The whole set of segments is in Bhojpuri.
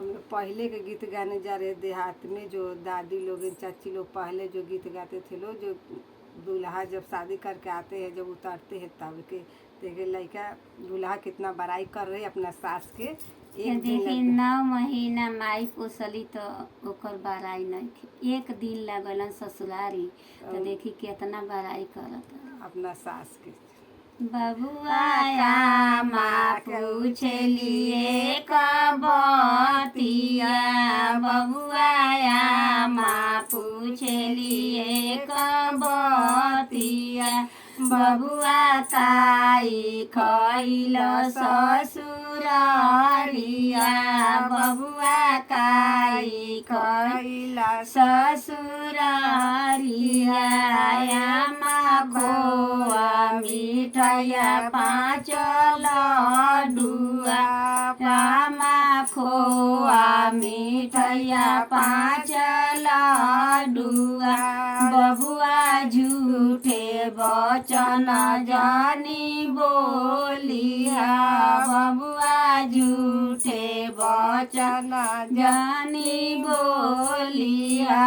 हम लोग पहले के गीत गाने जा रहे देहात में, जो दादी लोग चाची लोग पहले जो गीत गाते थे लोग, जो दूल्हा जब शादी करके आते हैं, जब उतरते हैं तब के देखे लड़का दूल्हा कितना बड़ाई कर रहे अपना सास के। एक देखी 9 महीना माई पोसली तो ओकर बड़ाई नहीं, एक दिन लगलन ससुरारी तो देखी कितना बड़ाई करत अपना सास के। बबुआया माँ पूछलिए कबतिया, बबुआया माँ पूछलिए कबतिया, बबुआ ताई खइल ससुरारिया, बबुआ ताई खइल ससुरारिया, माँ खोआ मिठाइया 5 लड्डुआ, रामा खोआ मिठाइया 5 लड्डुआ, बबुआ झूठे बचन जानी बोलिया, बबुआ झूठे बचन जानी बोलिया,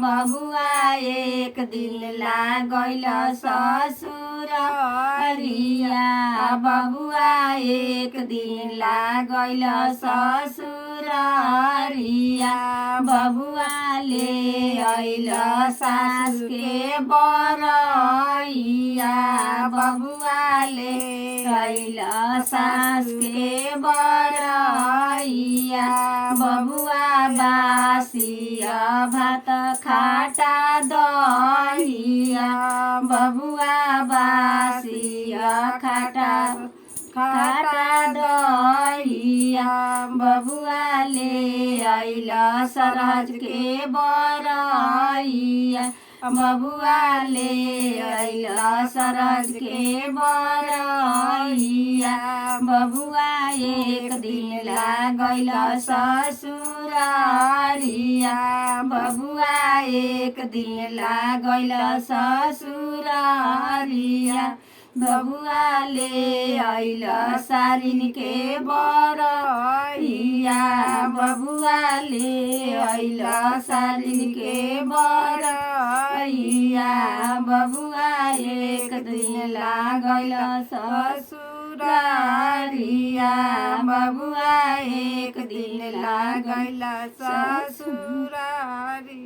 बबुआ एक दिन लागल ससुरारिया, बबुआ एक दिन लागल ससुरारिया, बबुआ ले अइल सास के बरैया, बबुआ ले अइल सास के बरैया, बबुआ बासिया भात खाटा दहिया, बबुआ बासिया खाटा दहिया, बबुआ ले अइल सरहज के बरैया, बबुआ ले अइल सरहज के बरैया, बबुआ एक दिन लागल ससुरारिया, बबुआ एक दिन लागल ससुरारिया, बबुआ ले अइल सारिन के बरैया, बबुआ ले अइल सारिन के बरैया, बबुआ एक दिन लागल ससुरारिया, बबुआ एक दिन लागल ससुरारी।